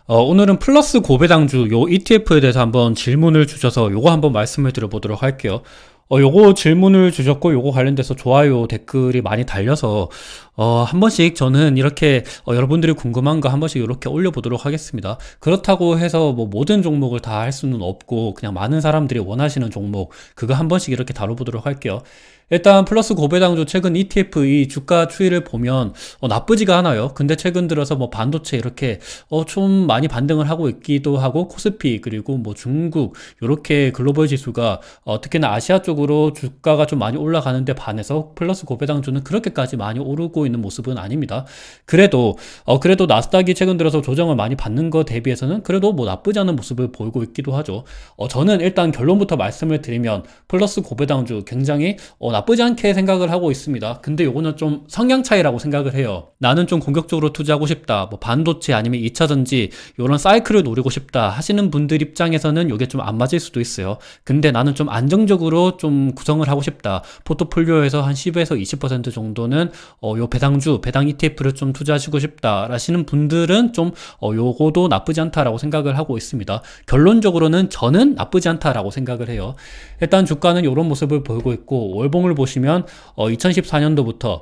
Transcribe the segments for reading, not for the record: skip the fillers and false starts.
오늘은 플러스 고배당주 요 ETF에 대해서 한번 질문을 주셔서 요거 한번 말씀을 드려보도록 할게요. 요거 질문을 주셨고 요거 관련돼서 좋아요 댓글이 많이 달려서 한 번씩 저는 이렇게 여러분들이 궁금한 거 한 번씩 이렇게 올려보도록 하겠습니다. 그렇다고 해서 뭐 모든 종목을 다 할 수는 없고 그냥 많은 사람들이 원하시는 종목 그거 한 번씩 이렇게 다뤄보도록 할게요. 일단 플러스 고배당주 최근 ETF 이 주가 추이를 보면 나쁘지가 않아요. 근데 최근 들어서 뭐 반도체 이렇게 좀 많이 반등을 하고 있기도 하고 코스피 그리고 뭐 중국 이렇게 글로벌 지수가 특히나 아시아 쪽으로 주가가 좀 많이 올라가는데 반해서 플러스 고배당주는 그렇게까지 많이 오르고 있는 모습은 아닙니다. 그래도 나스닥이 최근 들어서 조정을 많이 받는 거 대비해서는 그래도 뭐 나쁘지 않은 모습을 보이고 있기도 하죠. 저는 일단 결론부터 말씀을 드리면 플러스 고배당주 굉장히 나쁘지 않게 생각을 하고 있습니다. 근데 요거는 좀 성향 차이라고 생각을 해요. 나는 좀 공격적으로 투자하고 싶다. 뭐 반도체 아니면 2차전지 요런 사이클을 노리고 싶다 하시는 분들 입장에서는 요게 좀 안 맞을 수도 있어요. 근데 나는 좀 안정적으로 좀 구성을 하고 싶다. 포트폴리오에서 한 10에서 20% 정도는 요 배당 ETF를 좀 투자하시고 싶다 하시는 분들은 좀 요거도 나쁘지 않다라고 생각을 하고 있습니다. 결론적으로는 저는 나쁘지 않다라고 생각을 해요. 일단 주가는 요런 모습을 보이고 있고 월봉을 보시면 2014년도부터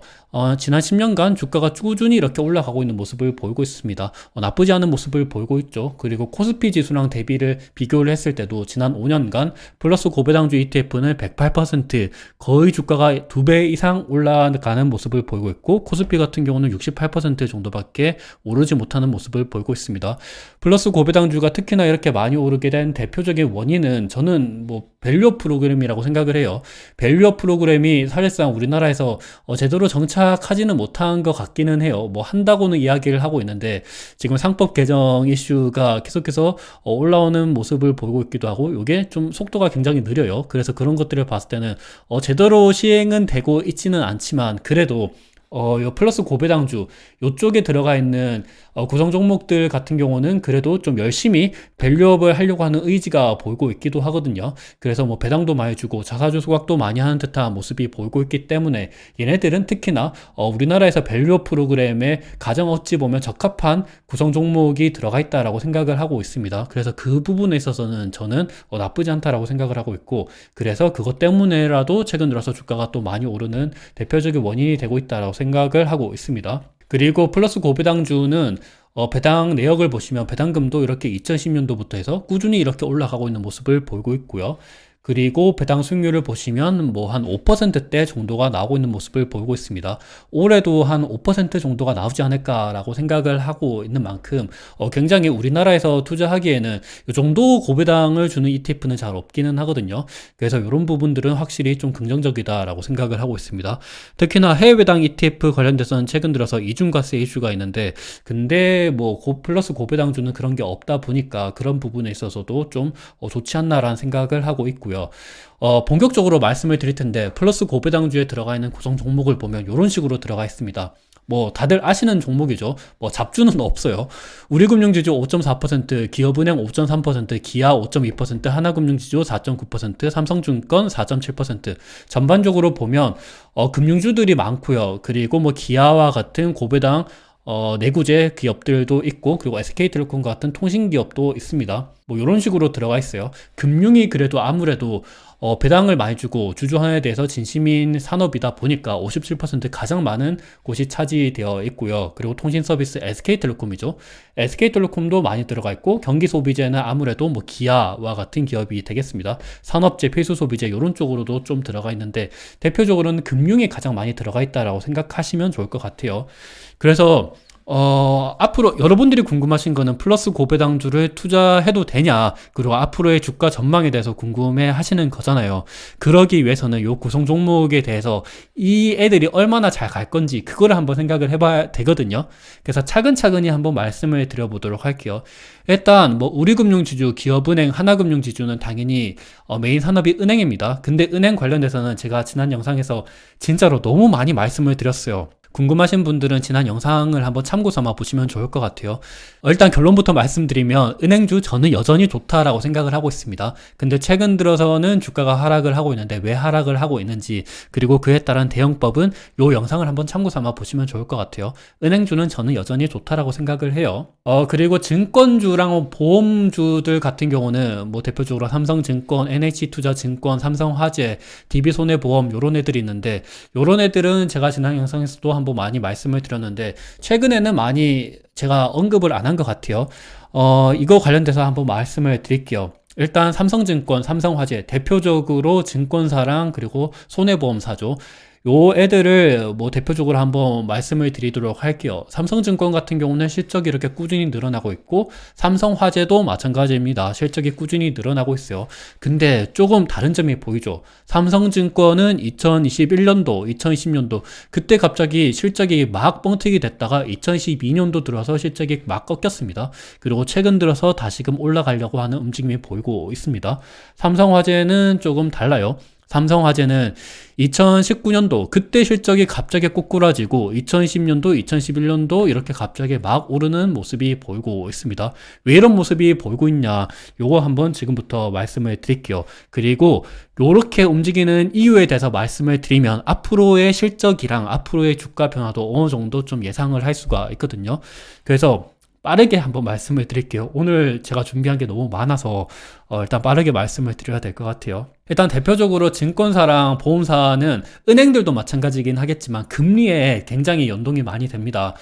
지난 10년간 주가가 꾸준히 이렇게 올라가고 있는 모습을 보이고 있습니다. 나쁘지 않은 모습을 보이고 있죠. 그리고 코스피 지수랑 대비를 비교를 했을 때도 지난 5년간 플러스 고배당주 ETF는 108% 거의 주가가 2배 이상 올라가는 모습을 보이고 있고 코스피 같은 경우는 68% 정도밖에 오르지 못하는 모습을 보이고 있습니다. 플러스 고배당주가 특히나 이렇게 많이 오르게 된 대표적인 원인은 저는 뭐 밸류업 프로그램이라고 생각을 해요. 밸류업 프로그램이 사실상 우리나라에서 제대로 정착하지는 못한 것 같기는 해요. 뭐 한다고는 이야기를 하고 있는데 지금 상법 개정 이슈가 계속해서 올라오는 모습을 보이고 있기도 하고 이게 좀 속도가 굉장히 느려요. 그래서 그런 것들을 봤을 때는 제대로 시행은 되고 있지는 않지만 그래도 요 플러스 고배당주 요쪽에 들어가 있는 구성 종목들 같은 경우는 그래도 좀 열심히 밸류업을 하려고 하는 의지가 보이고 있기도 하거든요. 그래서 뭐 배당도 많이 주고 자사주 소각도 많이 하는 듯한 모습이 보이고 있기 때문에 얘네들은 특히나 우리나라에서 밸류업 프로그램에 가장 어찌 보면 적합한 구성 종목이 들어가 있다라고 생각을 하고 있습니다. 그래서 그 부분에 있어서는 저는 나쁘지 않다라고 생각을 하고 있고 그래서 그것 때문에라도 최근 들어서 주가가 또 많이 오르는 대표적인 원인이 되고 있다라고 생각을 하고 있습니다. 그리고 플러스 고배당주는 배당 내역을 보시면 배당금도 이렇게 2010년도부터 해서 꾸준히 이렇게 올라가고 있는 모습을 보이고 있고요. 그리고 배당 수익률을 보시면 뭐 한 5%대 정도가 나오고 있는 모습을 보이고 있습니다. 올해도 한 5% 정도가 나오지 않을까라고 생각을 하고 있는 만큼 굉장히 우리나라에서 투자하기에는 이 정도 고배당을 주는 ETF는 잘 없기는 하거든요. 그래서 이런 부분들은 확실히 좀 긍정적이다라고 생각을 하고 있습니다. 특히나 해외 배당 ETF 관련돼서는 최근 들어서 이중과세 이슈가 있는데 근데 뭐 플러스 고배당주는 그런 게 없다 보니까 그런 부분에 있어서도 좀 좋지 않나라는 생각을 하고 있고요. 본격적으로 말씀을 드릴 텐데 플러스 고배당주에 들어가 있는 구성 종목을 보면 이런 식으로 들어가 있습니다. 뭐 다들 아시는 종목이죠. 뭐 잡주는 없어요. 우리금융지주 5.4%, 기업은행 5.3%, 기아 5.2%, 하나금융지주 4.9%, 삼성증권 4.7%. 전반적으로 보면 금융주들이 많고요. 그리고 뭐 기아와 같은 고배당 내구재 기업들도 있고 그리고 SK텔레콤 같은 통신기업도 있습니다. 뭐 이런 식으로 들어가 있어요. 금융이 그래도 아무래도 배당을 많이 주고 주주환원에 대해서 진심인 산업이다 보니까 57% 가장 많은 곳이 차지되어 있고요. 그리고 통신 서비스 SK텔레콤이죠. SK텔레콤도 많이 들어가 있고 경기 소비재는 아무래도 뭐 기아와 같은 기업이 되겠습니다. 산업재, 필수 소비재 이런 쪽으로도 좀 들어가 있는데 대표적으로는 금융이 가장 많이 들어가 있다라고 생각하시면 좋을 것 같아요. 그래서 앞으로 여러분들이 궁금하신 거는 플러스 고배당주를 투자해도 되냐 그리고 앞으로의 주가 전망에 대해서 궁금해 하시는 거잖아요. 그러기 위해서는 요 구성 종목에 대해서 이 애들이 얼마나 잘 갈 건지 그거를 한번 생각을 해봐야 되거든요. 그래서 차근차근히 한번 말씀을 드려보도록 할게요. 일단 뭐 우리금융지주, 기업은행, 하나금융지주는 당연히 메인 산업이 은행입니다. 근데 은행 관련돼서는 제가 지난 영상에서 진짜로 너무 많이 말씀을 드렸어요. 궁금하신 분들은 지난 영상을 한번 참고 삼아 보시면 좋을 것 같아요. 일단 결론부터 말씀드리면 은행주 저는 여전히 좋다라고 생각을 하고 있습니다. 근데 최근 들어서는 주가가 하락을 하고 있는데 왜 하락을 하고 있는지, 그리고 그에 따른 대응법은 이 영상을 한번 참고 삼아 보시면 좋을 것 같아요. 은행주는 저는 여전히 좋다라고 생각을 해요. 그리고 증권주랑 보험주들 같은 경우는 뭐 대표적으로 삼성증권, NH투자증권, 삼성화재, DB손해보험 요런 애들이 있는데, 요런 애들은 제가 지난 영상에서도 한번 많이 말씀을 드렸는데 최근에는 많이 제가 언급을 안 한 것 같아요. 이거 관련돼서 한번 말씀을 드릴게요. 일단 삼성증권, 삼성화재 대표적으로 증권사랑 그리고 손해보험사죠. 요 애들을 뭐 대표적으로 한번 말씀을 드리도록 할게요. 삼성증권 같은 경우는 실적이 이렇게 꾸준히 늘어나고 있고, 삼성화재도 마찬가지입니다. 실적이 꾸준히 늘어나고 있어요. 근데 조금 다른 점이 보이죠. 삼성증권은 2021년도, 2020년도 그때 갑자기 실적이 막 뻥튀기 됐다가 2012년도 들어서 실적이 막 꺾였습니다. 그리고 최근 들어서 다시금 올라가려고 하는 움직임이 보이고 있습니다. 삼성화재는 조금 달라요. 삼성화재는 2019년도 그때 실적이 갑자기 꼬꾸라지고 2010년도, 2011년도 이렇게 갑자기 막 오르는 모습이 보이고 있습니다. 왜 이런 모습이 보이고 있냐, 요거 한번 지금부터 말씀을 드릴게요. 그리고 요렇게 움직이는 이유에 대해서 말씀을 드리면 앞으로의 실적이랑 앞으로의 주가 변화도 어느 정도 좀 예상을 할 수가 있거든요. 그래서 빠르게 한번 말씀을 드릴게요. 오늘 제가 준비한 게 너무 많아서 일단 빠르게 말씀을 드려야 될 것 같아요. 일단 대표적으로 증권사랑 보험사는 은행들도 마찬가지긴 하겠지만 금리에 굉장히 연동이 많이 됩니다.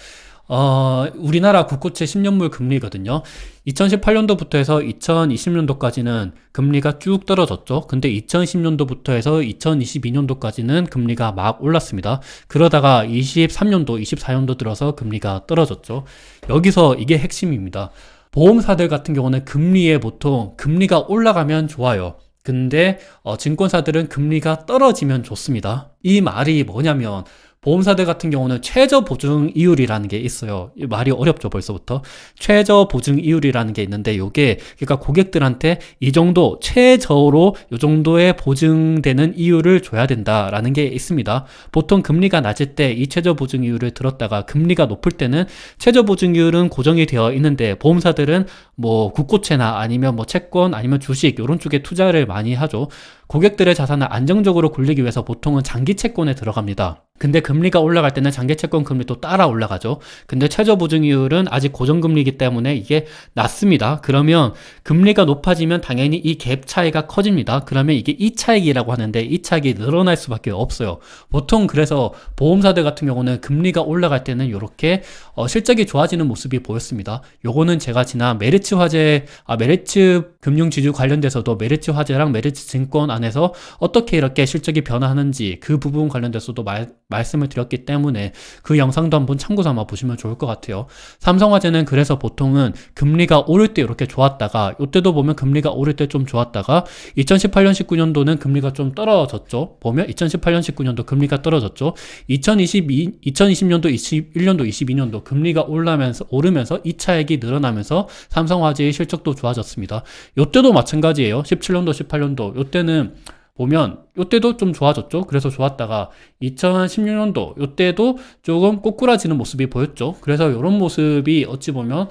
우리나라 국고채 10년물 금리거든요. 2018년도부터 해서 2020년도까지는 금리가 쭉 떨어졌죠. 근데 2010년도부터 해서 2022년도까지는 금리가 막 올랐습니다. 그러다가 23년도, 24년도 들어서 금리가 떨어졌죠. 여기서 이게 핵심입니다. 보험사들 같은 경우는 금리에 보통 금리가 올라가면 좋아요. 근데 증권사들은 금리가 떨어지면 좋습니다. 이 말이 뭐냐면 보험사들 같은 경우는 최저 보증 이율이라는 게 있어요. 말이 어렵죠, 벌써부터. 최저 보증 이율이라는 게 있는데 요게 그러니까 고객들한테 이 정도 최저로 요 정도의 보증되는 이율을 줘야 된다라는 게 있습니다. 보통 금리가 낮을 때 이 최저 보증 이율을 들었다가 금리가 높을 때는 최저 보증 이율은 고정이 되어 있는데 보험사들은 뭐 국고채나 아니면 뭐 채권 아니면 주식 이런 쪽에 투자를 많이 하죠. 고객들의 자산을 안정적으로 굴리기 위해서 보통은 장기 채권에 들어갑니다. 근데 금리가 올라갈 때는 장기 채권 금리도 따라 올라가죠. 근데 최저 보증이율은 아직 고정금리이기 때문에 이게 낮습니다. 그러면 금리가 높아지면 당연히 이 갭 차이가 커집니다. 그러면 이게 이차익이라고 하는데 이 차익이 늘어날 수밖에 없어요. 보통 그래서 보험사들 같은 경우는 금리가 올라갈 때는 이렇게 실적이 좋아지는 모습이 보였습니다. 요거는 제가 지난 메리츠 화재, 메리츠 금융지주 관련돼서도 메리츠 화재랑 메리츠 증권 안에서 어떻게 이렇게 실적이 변화하는지 그 부분 관련돼서도 말씀을 드렸기 때문에 그 영상도 한번 참고 삼아 보시면 좋을 것 같아요. 삼성화재는 그래서 보통은 금리가 오를 때 이렇게 좋았다가 이때도 보면 금리가 오를 때 좀 좋았다가 2018년 19년도는 금리가 좀 떨어졌죠. 보면 2018년 19년도 금리가 떨어졌죠. 2020년도 21년도 22년도 금리가 오르면서 2차액이 늘어나면서 삼성화재의 실적도 좋아졌습니다. 이때도 마찬가지예요. 17년도 18년도 이때는 보면 이때도 좀 좋아졌죠. 그래서 좋았다가 2016년도 이때도 조금 꼬꾸라지는 모습이 보였죠. 그래서 이런 모습이 어찌 보면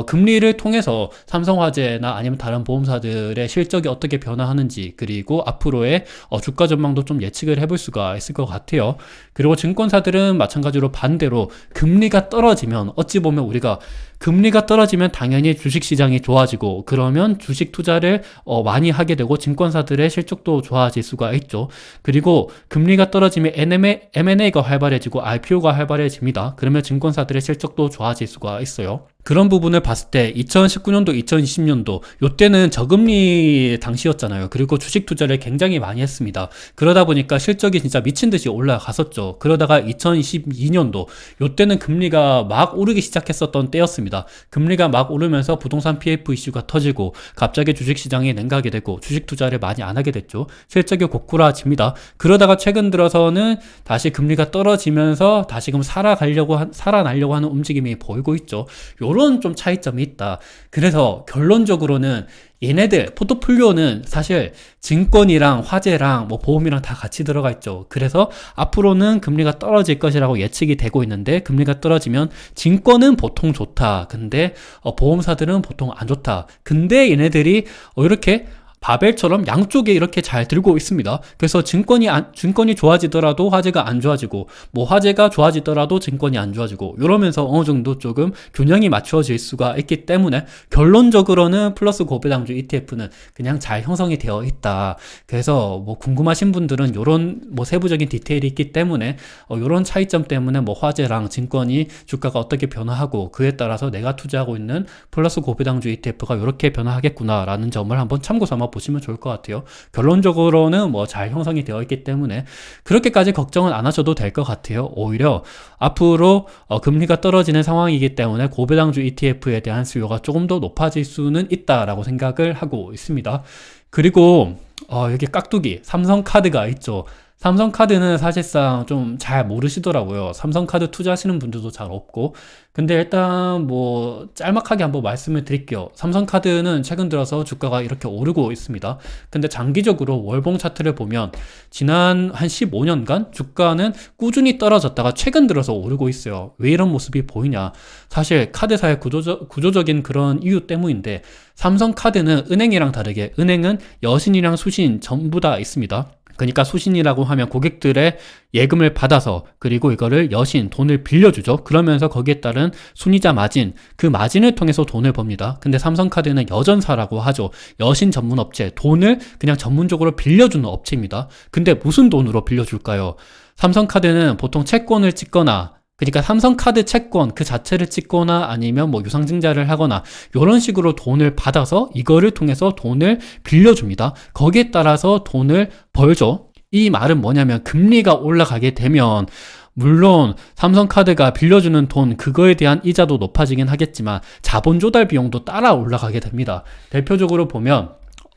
금리를 통해서 삼성화재나 아니면 다른 보험사들의 실적이 어떻게 변화하는지 그리고 앞으로의 주가 전망도 좀 예측을 해볼 수가 있을 것 같아요. 그리고 증권사들은 마찬가지로 반대로 금리가 떨어지면 어찌 보면 우리가 금리가 떨어지면 당연히 주식시장이 좋아지고 그러면 주식 투자를 많이 하게 되고 증권사들의 실적도 좋아질 수가 있죠. 그리고 금리가 떨어지면 M&A가 활발해지고 IPO가 활발해집니다. 그러면 증권사들의 실적도 좋아질 수가 있어요. 그런 부분을 봤을 때 2019년도, 2020년도 이때는 저금리 당시였잖아요. 그리고 주식 투자를 굉장히 많이 했습니다. 그러다 보니까 실적이 진짜 미친 듯이 올라갔었죠. 그러다가 2022년도 이때는 금리가 막 오르기 시작했었던 때였습니다. 금리가 막 오르면서 부동산 PF 이슈가 터지고 갑자기 주식시장이 냉각이 되고 주식 투자를 많이 안 하게 됐죠. 실적이 고꾸라집니다. 그러다가 최근 들어서는 다시 금리가 떨어지면서 다시금 살아나려고 하는 움직임이 보이고 있죠. 요런 좀 차이점이 있다. 그래서 결론적으로는 얘네들 포트폴리오는 사실 증권이랑 화재랑 뭐 보험이랑 다 같이 들어가 있죠. 그래서 앞으로는 금리가 떨어질 것이라고 예측이 되고 있는데, 금리가 떨어지면 증권은 보통 좋다. 근데 보험사들은 보통 안 좋다. 근데 얘네들이 이렇게 바벨처럼 양쪽에 이렇게 잘 들고 있습니다. 그래서 증권이 좋아지더라도 화재가 안 좋아지고, 뭐 화재가 좋아지더라도 증권이 안 좋아지고, 이러면서 어느 정도 조금 균형이 맞춰질 수가 있기 때문에 결론적으로는 플러스 고배당주 ETF는 그냥 잘 형성이 되어 있다. 그래서 뭐 궁금하신 분들은 요런 뭐 세부적인 디테일이 있기 때문에 요런 차이점 때문에 뭐 화재랑 증권이 주가가 어떻게 변화하고, 그에 따라서 내가 투자하고 있는 플러스 고배당주 ETF가 이렇게 변화하겠구나라는 점을 한번 참고 삼아 보시면 좋을 것 같아요. 결론적으로는 뭐 잘 형성이 되어 있기 때문에 그렇게까지 걱정은 안 하셔도 될 것 같아요. 오히려 앞으로 금리가 떨어지는 상황이기 때문에 고배당주 ETF에 대한 수요가 조금 더 높아질 수는 있다라고 생각을 하고 있습니다. 그리고 여기 깍두기 삼성카드가 있죠. 삼성카드는 사실상 좀 잘 모르시더라고요. 삼성카드 투자하시는 분들도 잘 없고. 근데 일단 뭐 짤막하게 한번 말씀을 드릴게요. 삼성카드는 최근 들어서 주가가 이렇게 오르고 있습니다. 근데 장기적으로 월봉 차트를 보면 지난 한 15년간 주가는 꾸준히 떨어졌다가 최근 들어서 오르고 있어요. 왜 이런 모습이 보이냐? 사실 카드사의 구조적인 그런 이유 때문인데, 삼성카드는 은행이랑 다르게 은행은 여신이랑 수신 전부 다 있습니다. 그러니까 수신이라고 하면 고객들의 예금을 받아서, 그리고 이거를 여신, 돈을 빌려주죠. 그러면서 거기에 따른 순이자 마진, 그 마진을 통해서 돈을 법니다. 근데 삼성카드는 여전사라고 하죠. 여신 전문 업체, 돈을 그냥 전문적으로 빌려주는 업체입니다. 근데 무슨 돈으로 빌려줄까요? 삼성카드는 보통 채권을 찍거나, 그러니까 삼성카드 채권 그 자체를 찍거나 아니면 뭐 유상증자를 하거나 이런 식으로 돈을 받아서 이거를 통해서 돈을 빌려줍니다. 거기에 따라서 돈을 벌죠. 이 말은 뭐냐면, 금리가 올라가게 되면 물론 삼성카드가 빌려주는 돈, 그거에 대한 이자도 높아지긴 하겠지만 자본 조달 비용도 따라 올라가게 됩니다. 대표적으로 보면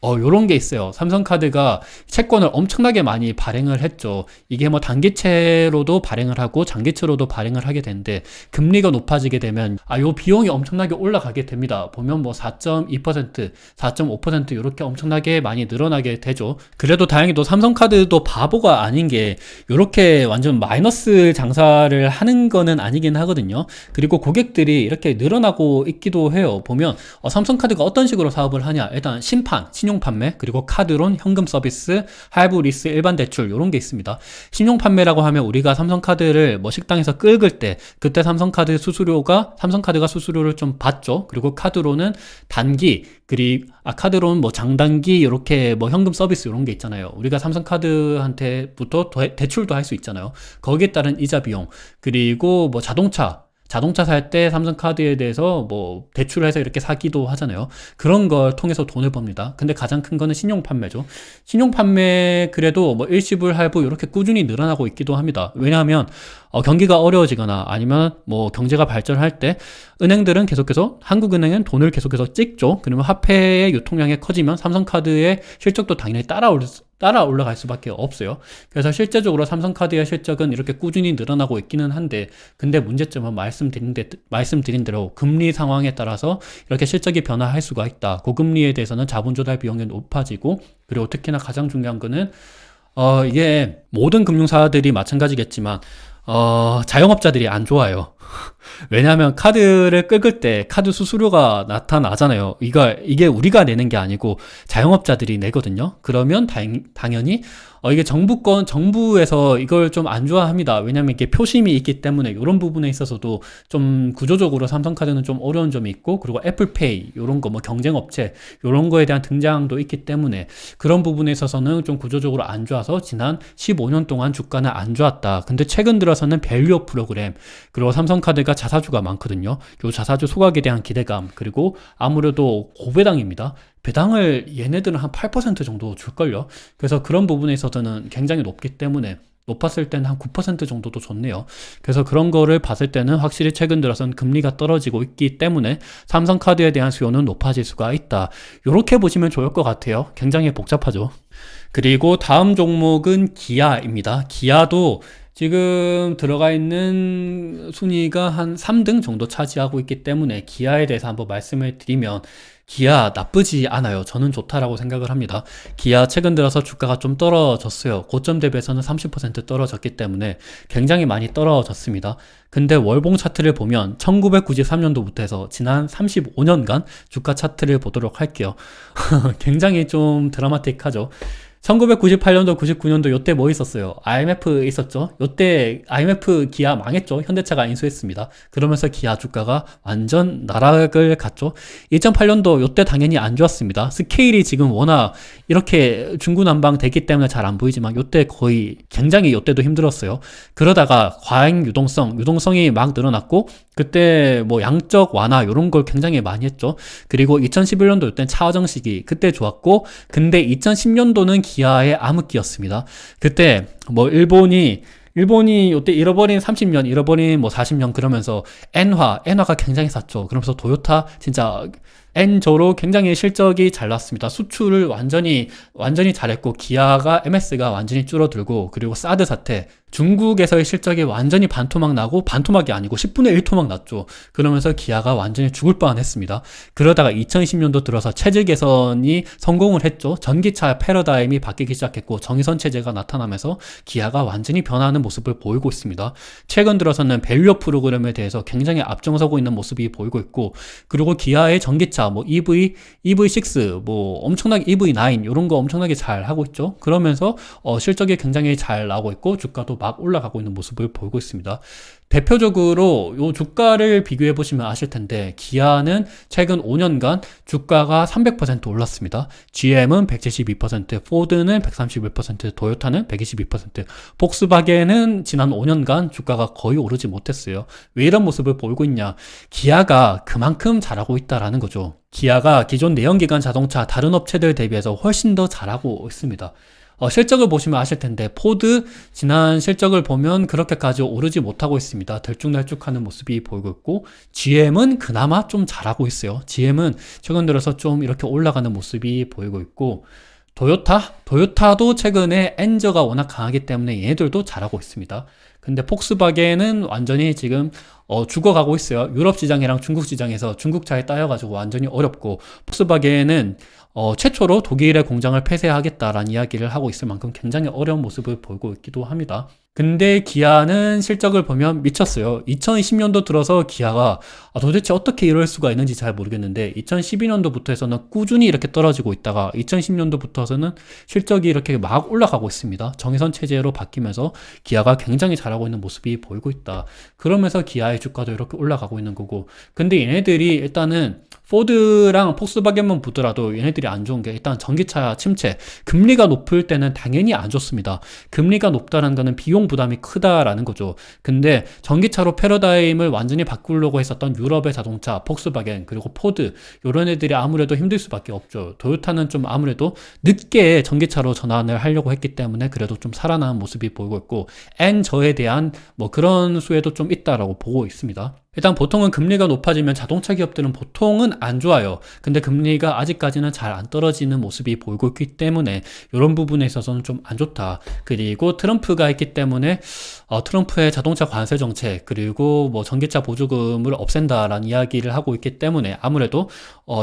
요런 게 있어요. 삼성카드가 채권을 엄청나게 많이 발행을 했죠. 이게 뭐 단기채로도 발행을 하고 장기채로도 발행을 하게 되는데, 금리가 높아지게 되면 요 비용이 엄청나게 올라가게 됩니다. 보면 뭐 4.2%, 4.5% 이렇게 엄청나게 많이 늘어나게 되죠. 그래도 다행히도 삼성카드도 바보가 아닌 게 이렇게 완전 마이너스 장사를 하는 거는 아니긴 하거든요. 그리고 고객들이 이렇게 늘어나고 있기도 해요. 보면 삼성카드가 어떤 식으로 사업을 하냐, 일단 신용 판매, 그리고 카드론, 현금 서비스, 할부 리스, 일반 대출 이런 게 있습니다. 신용 판매라고 하면 우리가 삼성카드를 뭐 식당에서 긁을 때 그때 삼성카드가 수수료를 좀 받죠. 그리고 카드론은 단기, 그리고 카드론 뭐 장단기 이렇게 뭐 현금 서비스 이런 게 있잖아요. 우리가 삼성카드한테부터 대출도 할 수 있잖아요. 거기에 따른 이자 비용, 그리고 뭐 자동차 살 때 삼성카드에 대해서 뭐 대출을 해서 이렇게 사기도 하잖아요. 그런 걸 통해서 돈을 법니다. 근데 가장 큰 거는 신용 판매죠. 신용 판매 그래도 뭐 일시불 할부 이렇게 꾸준히 늘어나고 있기도 합니다. 왜냐하면 경기가 어려워지거나 아니면 뭐 경제가 발전할 때 은행들은 계속해서, 한국은행은 돈을 계속해서 찍죠. 그러면 화폐의 유통량이 커지면 삼성카드의 실적도 당연히 따라 올라갈 수밖에 없어요. 그래서 실제적으로 삼성카드의 실적은 이렇게 꾸준히 늘어나고 있기는 한데, 근데 문제점은 말씀드린 대로 금리 상황에 따라서 이렇게 실적이 변화할 수가 있다. 고금리에 대해서는 자본 조달 비용이 높아지고, 그리고 특히나 가장 중요한 거는 이게 모든 금융사들이 마찬가지겠지만 자영업자들이 안 좋아요. 왜냐하면 카드를 긁을 때 카드 수수료가 나타나잖아요. 이게 우리가 내는 게 아니고 자영업자들이 내거든요. 그러면 당연히 이게 정부에서 이걸 좀 안 좋아합니다. 왜냐면 이게 표심이 있기 때문에 이런 부분에 있어서도 좀 구조적으로 삼성카드는 좀 어려운 점이 있고, 그리고 애플페이 이런 거 뭐 경쟁업체 이런 거에 대한 등장도 있기 때문에 그런 부분에 있어서는 좀 구조적으로 안 좋아서 지난 15년 동안 주가는 안 좋았다. 근데 최근 들어서는 밸류업 프로그램, 그리고 삼성카드가 자사주가 많거든요. 요 자사주 소각에 대한 기대감, 그리고 아무래도 고배당입니다. 배당을 얘네들은 한 8% 정도 줄걸요. 그래서 그런 부분에 있어서는 굉장히 높기 때문에, 높았을 때는 한 9% 정도도 좋네요. 그래서 그런 거를 봤을 때는 확실히 최근 들어선 금리가 떨어지고 있기 때문에 삼성카드에 대한 수요는 높아질 수가 있다. 이렇게 보시면 좋을 것 같아요. 굉장히 복잡하죠. 그리고 다음 종목은 기아입니다. 기아도 지금 들어가 있는 순위가 한 3등 정도 차지하고 있기 때문에 기아에 대해서 한번 말씀을 드리면 기아 나쁘지 않아요. 저는 좋다라고 생각을 합니다. 기아 최근 들어서 주가가 좀 떨어졌어요. 고점 대비해서는 30% 떨어졌기 때문에 굉장히 많이 떨어졌습니다. 근데 월봉 차트를 보면 1993년도부터 해서 지난 35년간 주가 차트를 보도록 할게요. 굉장히 좀 드라마틱하죠. 1998년도, 99년도 요때 뭐 있었어요? IMF 있었죠? 요때 IMF 기아 망했죠? 현대차가 인수했습니다. 그러면서 기아 주가가 완전 나락을 갔죠? 2008년도 요때 당연히 안 좋았습니다. 스케일이 지금 워낙 이렇게 중구난방 됐기 때문에 잘 안 보이지만 요때 거의 굉장히 요때도 힘들었어요. 그러다가 과잉 유동성이 막 늘어났고 그때 뭐 양적 완화 이런 걸 굉장히 많이 했죠. 그리고 2011년도 이때는 차화정 시기 그때 좋았고 근데 2010년도는 기아의 암흑기였습니다. 그때 뭐 일본이 이때 잃어버린 30년, 잃어버린 뭐 40년 그러면서 엔화가 굉장히 쌌죠. 그러면서 토요타 진짜 엔저로 굉장히 실적이 잘 났습니다. 수출을 완전히 잘했고 기아가 MS가 완전히 줄어들고 그리고 사드 사태 중국에서의 실적이 완전히 반토막 나고 반토막이 아니고 10분의 1 토막 났죠. 그러면서 기아가 완전히 죽을 뻔했습니다. 그러다가 2020년도 들어서 체질 개선이 성공을 했죠. 전기차 패러다임이 바뀌기 시작했고 정의선 체제가 나타나면서 기아가 완전히 변화하는 모습을 보이고 있습니다. 최근 들어서는 밸류 프로그램에 대해서 굉장히 앞장서고 있는 모습이 보이고 있고 그리고 기아의 전기차 뭐 EV6 뭐 엄청나게 EV9 이런 거 엄청나게 잘 하고 있죠. 그러면서 실적이 굉장히 잘 나오고 있고 주가도 막 올라가고 있는 모습을 보이고 있습니다. 대표적으로 요 주가를 비교해 보시면 아실 텐데 기아는 최근 5년간 주가가 300% 올랐습니다. GM은 172%, 포드는 131%, 토요타는 122%, 폭스바겐은 지난 5년간 주가가 거의 오르지 못했어요. 왜 이런 모습을 보이고 있냐? 기아가 그만큼 잘하고 있다라는 거죠. 기아가 기존 내연기관 자동차 다른 업체들 대비해서 훨씬 더 잘하고 있습니다. 실적을 보시면 아실 텐데 포드 지난 실적을 보면 그렇게까지 오르지 못하고 있습니다. 들쭉날쭉하는 모습이 보이고 있고 GM은 그나마 좀 잘하고 있어요. GM은 최근 들어서 좀 이렇게 올라가는 모습이 보이고 있고 토요타도 최근에 엔저가 워낙 강하기 때문에 얘네들도 잘하고 있습니다. 근데 폭스바겐은 완전히 지금 죽어가고 있어요. 유럽 시장이랑 중국 시장에서 중국차에 따여가지고 완전히 어렵고 폭스바겐은 최초로 독일의 공장을 폐쇄하겠다라는 이야기를 하고 있을 만큼 굉장히 어려운 모습을 보이고 있기도 합니다. 근데 기아는 실적을 보면 미쳤어요. 2020년도 들어서 기아가 도대체 어떻게 이럴 수가 있는지 잘 모르겠는데 2012년도부터 해서는 꾸준히 이렇게 떨어지고 있다가 2010년도부터서는 실적이 이렇게 막 올라가고 있습니다. 정의선 체제로 바뀌면서 기아가 굉장히 잘하고 있는 모습이 보이고 있다. 그러면서 기아의 주가도 이렇게 올라가고 있는 거고 근데 얘네들이 일단은 포드랑 폭스바겐만 보더라도 얘네들이 안 좋은 게 일단 전기차 침체, 금리가 높을 때는 당연히 안 좋습니다. 금리가 높다는 거는 비용 부담이 크다라는 거죠. 근데 전기차로 패러다임을 완전히 바꾸려고 했었던 유럽의 자동차, 폭스바겐, 그리고 포드 이런 애들이 아무래도 힘들 수밖에 없죠. 토요타는 좀 아무래도 늦게 전기차로 전환을 하려고 했기 때문에 그래도 좀 살아나는 모습이 보이고 있고 엔저에 대한 뭐 그런 수혜도 좀 있다라고 보고 있습니다. 일단 보통은 금리가 높아지면 자동차 기업들은 보통은 안 좋아요. 근데 금리가 아직까지는 잘 안 떨어지는 모습이 보이고 있기 때문에 이런 부분에 있어서는 좀 안 좋다. 그리고 트럼프가 있기 때문에 트럼프의 자동차 관세 정책 그리고 뭐 전기차 보조금을 없앤다라는 이야기를 하고 있기 때문에 아무래도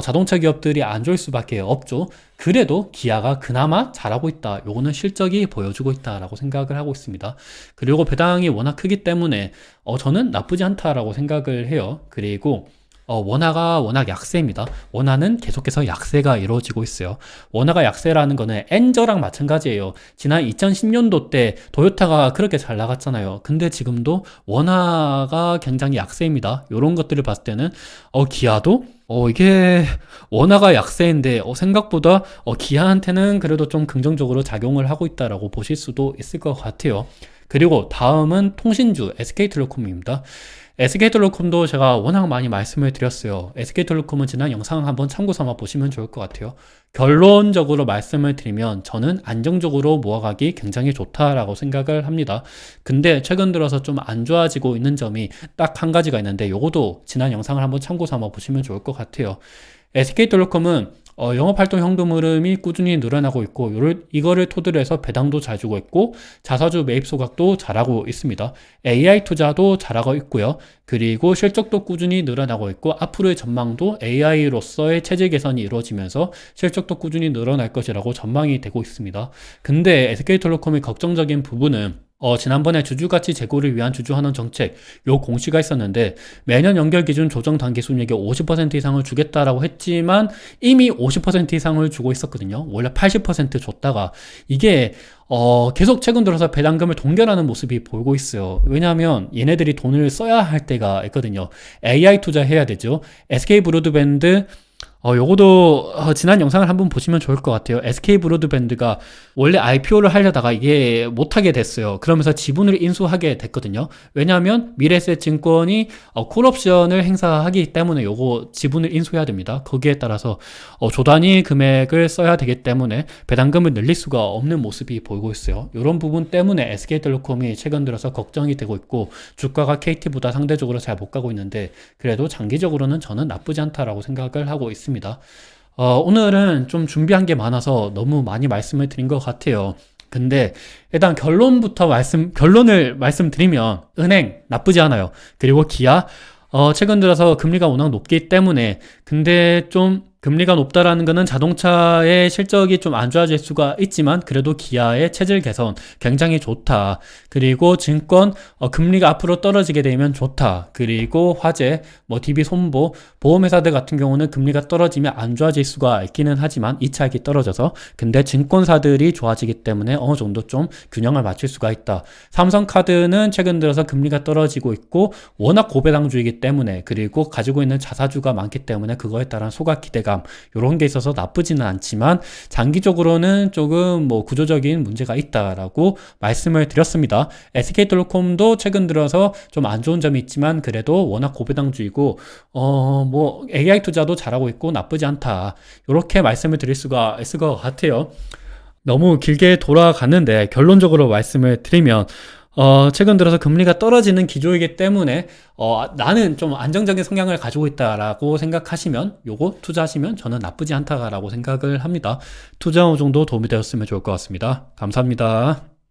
자동차 기업들이 안 좋을 수밖에 없죠. 그래도 기아가 그나마 잘하고 있다. 요거는 실적이 보여주고 있다라고 생각을 하고 있습니다. 그리고 배당이 워낙 크기 때문에 저는 나쁘지 않다라고 생각을 해요. 그리고 원화가 워낙 약세입니다. 원화는 계속해서 약세가 이루어지고 있어요. 원화가 약세라는 거는 엔저랑 마찬가지예요. 지난 2010년도 때 토요타가 그렇게 잘 나갔잖아요. 근데 지금도 원화가 굉장히 약세입니다. 이런 것들을 봤을 때는 기아도 이게 원화가 약세인데 생각보다 기아한테는 그래도 좀 긍정적으로 작용을 하고 있다라고 보실 수도 있을 것 같아요. 그리고 다음은 통신주 SK텔레콤입니다. SK텔레콤도 제가 워낙 많이 말씀을 드렸어요. SK텔레콤은 지난 영상 한번 참고 삼아 보시면 좋을 것 같아요. 결론적으로 말씀을 드리면 저는 안정적으로 모아가기 굉장히 좋다라고 생각을 합니다. 근데 최근 들어서 좀 안 좋아지고 있는 점이 딱 한 가지가 있는데 요것도 지난 영상을 한번 참고 삼아 보시면 좋을 것 같아요. SK텔레콤은 영업활동 현금 흐름이 꾸준히 늘어나고 있고, 이거를 토대로 해서 배당도 잘 주고 있고, 자사주 매입 소각도 잘하고 있습니다. AI 투자도 잘하고 있고요. 그리고 실적도 꾸준히 늘어나고 있고, 앞으로의 전망도 AI로서의 체질 개선이 이루어지면서 실적도 꾸준히 늘어날 것이라고 전망이 되고 있습니다. 근데 SK텔레콤의 걱정적인 부분은 지난번에 주주가치 제고를 위한 주주환원 정책, 요 공시가 있었는데, 매년 연결 기준 조정 단기 순이익의 50% 이상을 주겠다라고 했지만, 이미 50% 이상을 주고 있었거든요. 원래 80% 줬다가, 이게, 계속 최근 들어서 배당금을 동결하는 모습이 보이고 있어요. 왜냐하면 얘네들이 돈을 써야 할 때가 있거든요. AI 투자해야 되죠. SK 브로드밴드, 요거도 지난 영상을 한번 보시면 좋을 것 같아요. SK 브로드밴드가 원래 IPO를 하려다가 이게 못하게 됐어요. 그러면서 지분을 인수하게 됐거든요. 왜냐하면 미래에셋증권이 콜옵션을 행사하기 때문에 요거 지분을 인수해야 됩니다. 거기에 따라서 조단위 금액을 써야 되기 때문에 배당금을 늘릴 수가 없는 모습이 보이고 있어요. 이런 부분 때문에 SK텔레콤이 최근 들어서 걱정이 되고 있고, 주가가 KT보다 상대적으로 잘 못 가고 있는데, 그래도 장기적으로는 저는 나쁘지 않다라고 생각을 하고 있습니다. 오늘은 좀 준비한 게 많아서 너무 많이 말씀을 드린 것 같아요. 근데 일단 결론을 말씀드리면, 은행 나쁘지 않아요. 그리고 기아, 최근 들어서 금리가 워낙 높기 때문에, 근데 좀 금리가 높다라는 것은 자동차의 실적이 좀 안 좋아질 수가 있지만, 그래도 기아의 체질 개선 굉장히 좋다. 그리고 증권, 금리가 앞으로 떨어지게 되면 좋다. 그리고 화재, DB 손보, 보험회사들 같은 경우는 금리가 떨어지면 안 좋아질 수가 있기는 하지만, 이차익이 떨어져서. 근데 증권사들이 좋아지기 때문에 어느 정도 좀 균형을 맞출 수가 있다. 삼성카드는 최근 들어서 금리가 떨어지고 있고, 워낙 고배당주이기 때문에, 그리고 가지고 있는 자사주가 많기 때문에 그거에 따른 소각 기대감, 이런 게 있어서 나쁘지는 않지만, 장기적으로는 조금 구조적인 문제가 있다라고 말씀을 드렸습니다. SK텔레콤도 최근 들어서 좀 안 좋은 점이 있지만, 그래도 워낙 고배당주이고 AI 투자도 잘하고 있고 나쁘지 않다, 이렇게 말씀을 드릴 수가 있을 것 같아요. 너무 길게 돌아갔는데 결론적으로 말씀을 드리면, 최근 들어서 금리가 떨어지는 기조이기 때문에 나는 좀 안정적인 성향을 가지고 있다라고 생각하시면, 요거 투자하시면 저는 나쁘지 않다라고 생각을 합니다. 투자 어느 정도 도움이 되었으면 좋을 것 같습니다. 감사합니다.